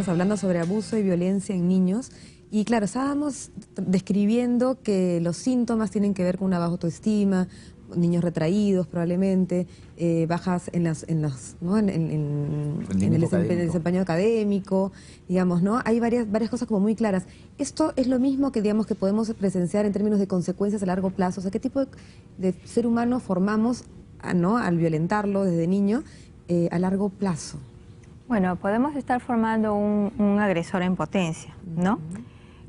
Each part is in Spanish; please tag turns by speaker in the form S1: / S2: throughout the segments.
S1: Estamos hablando sobre abuso y violencia en niños. Y claro, estábamos describiendo que los síntomas tienen que ver con una baja autoestima, niños retraídos probablemente, bajas en el desempeño académico, digamos, ¿no? Hay varias cosas como muy claras. Esto es lo mismo que, digamos, que podemos presenciar en términos de consecuencias a largo plazo. O sea, ¿qué tipo de ser humano formamos, ¿no?, al violentarlo desde niño a largo plazo?
S2: Bueno, podemos estar formando un agresor en potencia, ¿no?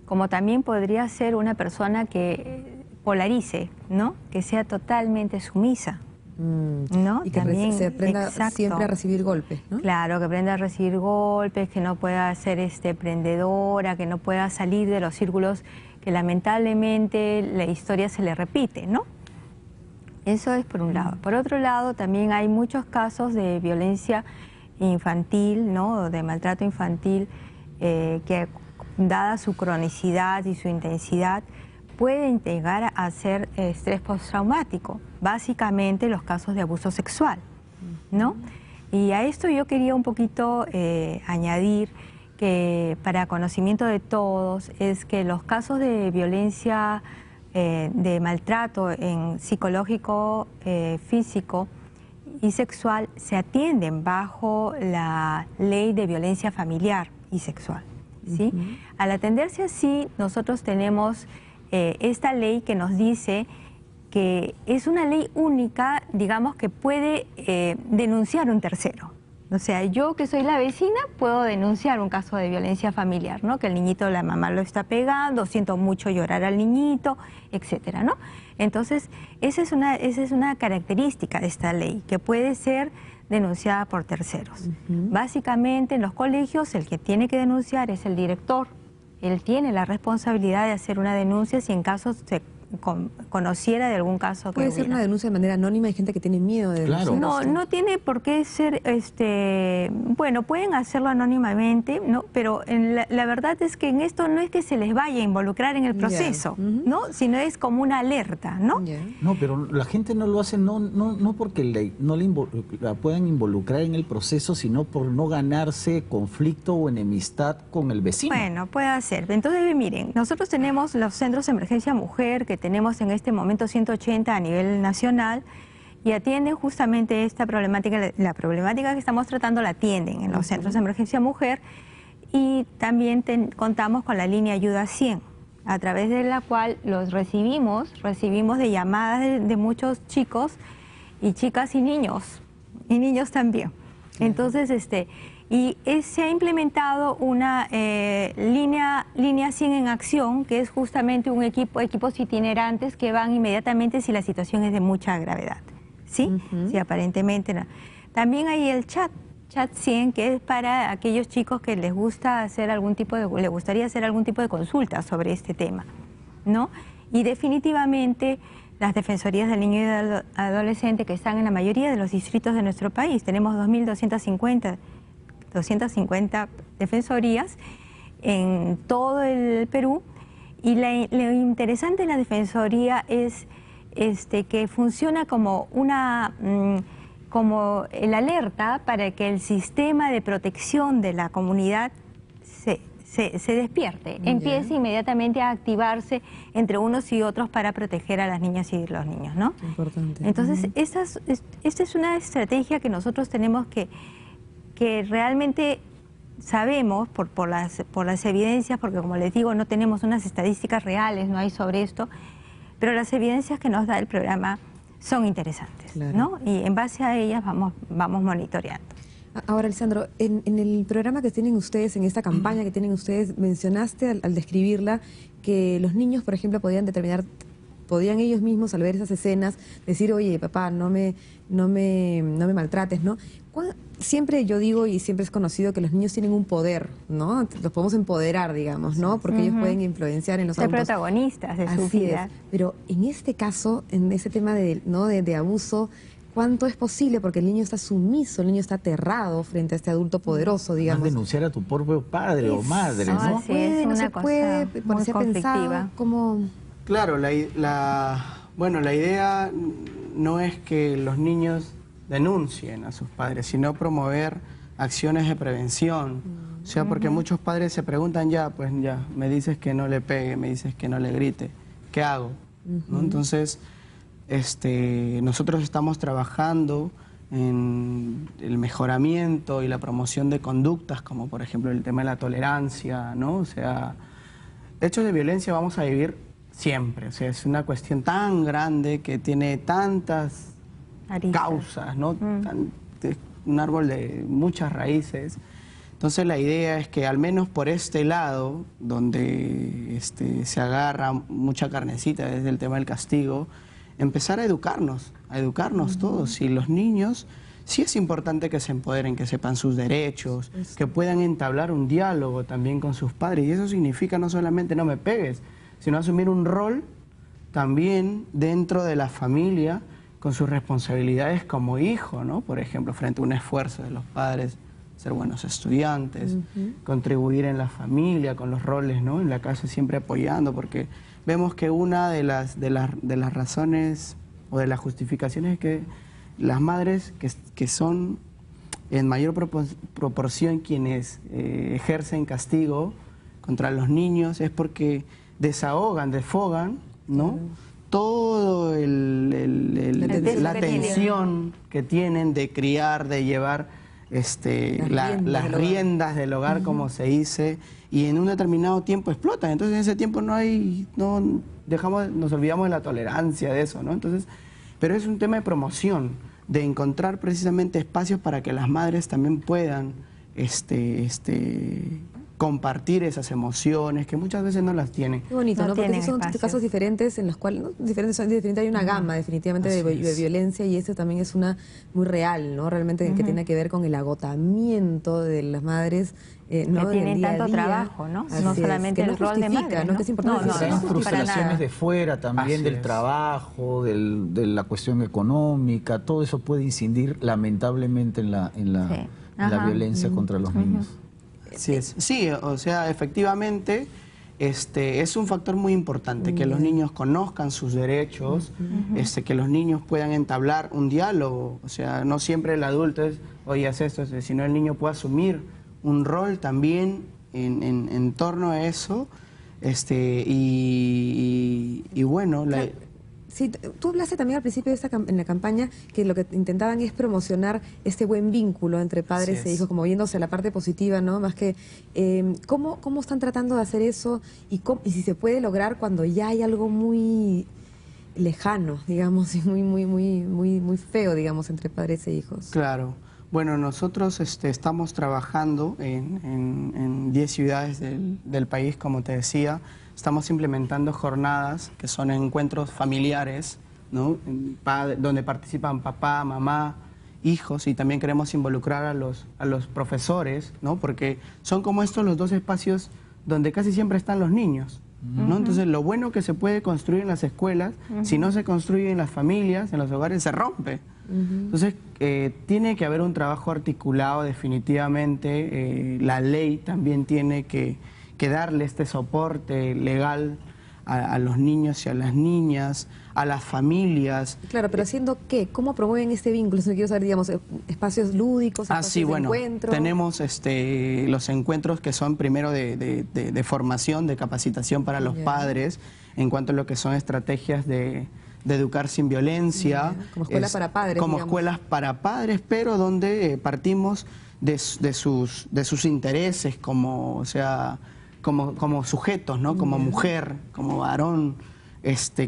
S2: Como también podría ser una persona que polarice, ¿no? Que sea totalmente sumisa, ¿no?
S1: Y que también se aprenda siempre a recibir golpes, ¿no?
S2: Claro, que aprenda a recibir golpes, que no pueda ser emprendedora, que no pueda salir de los círculos que lamentablemente la historia se le repite, ¿no? Eso es por un lado. Por otro lado, también hay muchos casos de violencia infantil, ¿no?, de maltrato infantil, que dada su cronicidad y su intensidad pueden llegar a ser estrés postraumático, básicamente los casos de abuso sexual, ¿no? Y a esto yo quería un poquito añadir que, para conocimiento de todos, es que los casos de violencia, de maltrato psicológico, físico y sexual se atienden bajo la ley de violencia familiar y sexual, ¿sí? Al atenderse así, nosotros tenemos esta ley que nos dice que es una ley única, digamos, que puede denunciar un tercero. O sea, yo que soy la vecina puedo denunciar un caso de violencia familiar, ¿no? Que el niñito, la mamá lo está pegando, siento mucho llorar al niñito, etcétera, ¿no? Entonces, esa es una característica de esta ley, que puede ser denunciada por terceros. Básicamente, en los colegios, el que tiene que denunciar es el director. Él tiene la responsabilidad de hacer una denuncia si en caso se conociera de algún caso.
S1: Puede ser una denuncia de manera anónima, hay gente que tiene miedo de denunciar.
S2: No, no tiene por qué ser, bueno, pueden hacerlo anónimamente, ¿no? Pero la verdad es que en esto no es que se les vaya a involucrar en el proceso, ¿no? Sino es como una alerta, ¿no?
S3: No, pero la gente no lo hace no porque no la puedan involucrar en el proceso, sino por no ganarse conflicto o enemistad con el vecino.
S2: Bueno, puede ser. Entonces, miren, nosotros tenemos los centros de emergencia mujer, que tenemos en este momento 180 a nivel nacional, y atienden justamente esta problemática. La problemática que estamos tratando la atienden en los centros de emergencia mujer, y también contamos con la línea Ayuda 100, a través de la cual los recibimos de llamadas de muchos chicos y chicas y niños también. Entonces, se ha implementado una línea 100 en acción, que es justamente equipos itinerantes que van inmediatamente si la situación es de mucha gravedad, ¿sí? Sí, aparentemente no. También hay el chat 100, que es para aquellos chicos que les gustaría hacer algún tipo de consulta sobre este tema, ¿no? Y definitivamente las defensorías del niño y del adolescente, que están en la mayoría de los distritos de nuestro país. Tenemos 250 defensorías en todo el Perú, y lo interesante de la defensoría es que funciona como como el alerta para que el sistema de protección de la comunidad se despierte, empiece inmediatamente a activarse entre unos y otros para proteger a las niñas y los niños, ¿no?
S1: Importante.
S2: Entonces, esta es una estrategia que nosotros tenemos que realmente sabemos por las evidencias, porque como les digo, no tenemos unas estadísticas reales, no hay sobre esto, pero las evidencias que nos da el programa son interesantes, ¿no? Y en base a ellas vamos monitoreando.
S1: Ahora, Lisandro, en el programa que tienen ustedes, en esta campaña que tienen ustedes, mencionaste al describirla que los niños, por ejemplo, podían ellos mismos, al ver esas escenas, decir, oye, papá, no me maltrates, ¿no? Siempre yo digo, y siempre es conocido, que los niños tienen un poder, ¿no? Los podemos empoderar, digamos, ¿no? Porque ellos pueden influenciar en los adultos.
S2: Ser protagonistas de su vida.
S1: Pero en este caso, en ese tema de abuso, ¿cuánto es posible? Porque el niño está sumiso, el niño está aterrado frente a este adulto poderodo, digamos.
S3: Más denunciar a tu propio padre o madre, ¿no?
S2: Sí, es una cosa muy conflictiva.
S4: Claro, la idea no es que los niños denuncien a sus padres, sino promover acciones de prevención O sea, porque muchos padres se preguntan ya, pues ya, me dices que no le pegue, me dices que no le grite, ¿qué hago? ¿No? Entonces, nosotros estamos trabajando en el mejoramiento y la promoción de conductas, como por ejemplo el tema de la tolerancia, ¿no? O sea, hechos de violencia vamos a vivir siempre, o sea, es una cuestión tan grande que tiene tantas causas, ¿no? Es un árbol de muchas raíces. Entonces la idea es que al menos por este lado, donde se agarra mucha carnecita desde el tema del castigo, empezar a educarnos todos. Y los niños, sí es importante que se empoderen, que sepan sus derechos, que puedan entablar un diálogo también con sus padres. Y eso significa no solamente no me pegues, sino asumir un rol también dentro de la familia con sus responsabilidades como hijo, ¿no? Por ejemplo, frente a un esfuerzo de los padres, ser buenos estudiantes, contribuir en la familia, con los roles, ¿no? En la casa siempre apoyando, porque vemos que una de las razones o de las justificaciones es que las madres que son en mayor proporción quienes ejercen castigo contra los niños es porque desfogan, ¿no? Todo la tensión que tienen de criar, de llevar las riendas del hogar, como se dice, y en un determinado tiempo explotan. Entonces en ese tiempo nos olvidamos de la tolerancia de eso, ¿no? Entonces, pero es un tema de promoción, de encontrar precisamente espacios para que las madres también puedan compartir esas emociones que muchas veces no las tienen.
S1: Qué bonito, ¿no? Porque son
S2: espacio.
S1: casos diferentes en los cuales, ¿no? Diferentes, hay una gama definitivamente de violencia, y eso también es una muy real, ¿no? Realmente que tiene que ver con el agotamiento de las madres, ¿no?
S2: Que tienen
S1: día a
S2: tanto
S1: día.
S2: trabajo, ¿no?
S1: Así
S2: no
S1: es,
S2: solamente
S1: que
S2: el rol de madre,
S1: ¿no? Que es importante.
S3: Hay frustraciones de fuera también, del trabajo, de la cuestión económica, todo eso puede incidir lamentablemente en la violencia contra los niños.
S4: Así es. Sí, o sea, efectivamente, es un factor muy importante que los niños conozcan sus derechos, que los niños puedan entablar un diálogo. O sea, no siempre el adulto es, oye, haz esto, sino el niño puede asumir un rol también en torno a eso. Y bueno,
S1: Sí, tú hablaste también al principio de en la campaña que lo que intentaban es promocionar este buen vínculo entre padres e hijos, como viéndose la parte positiva, ¿no? Más que, ¿cómo están tratando de hacer eso y si se puede lograr cuando ya hay algo muy lejano, digamos, y muy feo, digamos, entre padres e hijos?
S4: Claro. Bueno, nosotros estamos trabajando en 10 ciudades del país, como te decía. Estamos implementando jornadas que son encuentros familiares, ¿no? Donde participan papá, mamá, hijos, y también queremos involucrar a los profesores, ¿no? Porque son como estos los dos espacios donde casi siempre están los niños, ¿no? Entonces, lo bueno que se puede construir en las escuelas, si no se construye en las familias, en los hogares, se rompe. Entonces, tiene que haber un trabajo articulado definitivamente. La ley también tiene que darle este soporte legal a los niños y a las niñas, a las familias.
S1: Claro, pero ¿haciendo qué? ¿Cómo promueven este vínculo? Si quiero saber, digamos, espacios lúdicos, espacios de encuentro.
S4: Tenemos los encuentros que son primero de formación, de capacitación para los padres, en cuanto a lo que son estrategias de educar sin violencia.
S1: Como escuelas para padres,
S4: como
S1: digamos.
S4: escuelas para padres, pero donde partimos de sus intereses como sujetos, ¿no? Como mujer, como varón,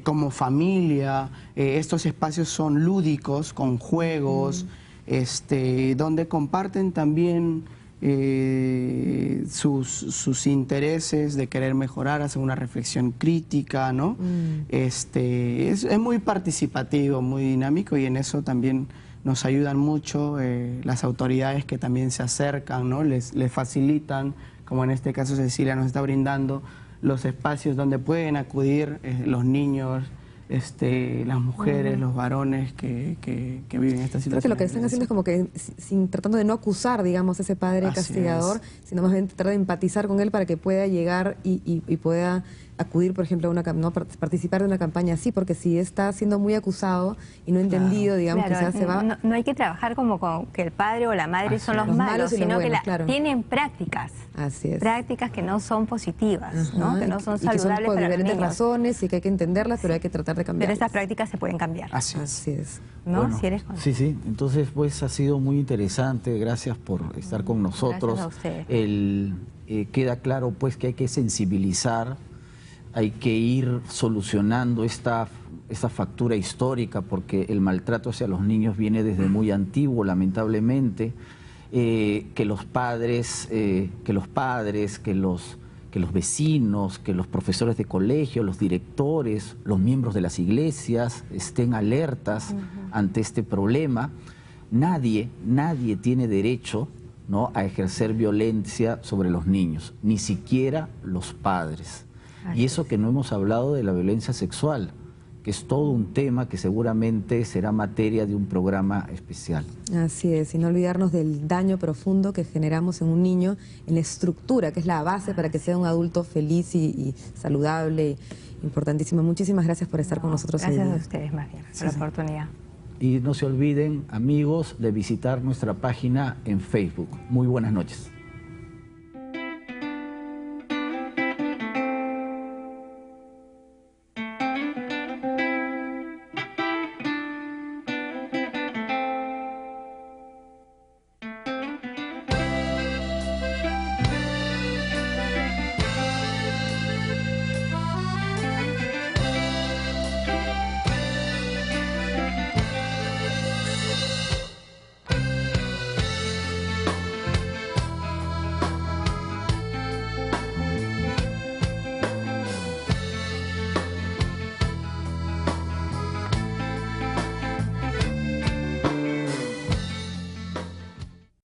S4: como familia. Estos espacios son lúdicos, con juegos, donde comparten también sus intereses de querer mejorar, hacer una reflexión crítica, ¿no? Es muy participativo, muy dinámico, y en eso también nos ayudan mucho las autoridades que también se acercan, ¿no? Les facilitan, como en este caso Cecilia nos está brindando los espacios donde pueden acudir los niños, las mujeres, los varones que viven esta situación.
S1: Creo que lo que están haciendo es como que tratando de no acusar, digamos, a ese padre castigador, sino más bien tratar de empatizar con él para que pueda llegar y pueda acudir, por ejemplo, a participar de una campaña así, porque si está siendo muy acusado y no entendido, digamos,
S2: claro,
S1: quizás se va...
S2: No hay que trabajar como con que el padre o la madre son los malos, sino
S1: buenos,
S2: que tienen prácticas.
S1: Así es.
S2: Prácticas que no son positivas, ¿no? Que no son
S1: y que
S2: saludables
S1: por
S2: para los
S1: diferentes
S2: niños.
S1: razones y que hay que entenderlas, pero hay que tratar de cambiar.
S2: Pero estas prácticas se pueden cambiar.
S4: Así
S1: es.
S2: ¿No?
S3: Bueno,
S2: Si eres
S3: sí. Entonces, pues ha sido muy interesante. Gracias por estar con nosotros.
S2: Gracias a ustedes.
S3: Queda claro, pues, que hay que sensibilizar, hay que ir solucionando esta factura histórica, porque el maltrato hacia los niños viene desde muy antiguo, lamentablemente. Que los padres, que los vecinos, que los profesores de colegio, los directores, los miembros de las iglesias estén alertas ante este problema. Nadie tiene derecho, ¿no?, a ejercer violencia sobre los niños, ni siquiera los padres. Y eso que no hemos hablado de la violencia sexual, que es todo un tema que seguramente será materia de un programa especial.
S1: Así es, y no olvidarnos del daño profundo que generamos en un niño, en la estructura, que es la base para que sea un adulto feliz y saludable, importantísimo. Muchísimas gracias por estar con nosotros hoy día.
S2: Gracias a ustedes, más bien, por la oportunidad.
S3: Y no se olviden, amigos, de visitar nuestra página en Facebook. Muy buenas noches.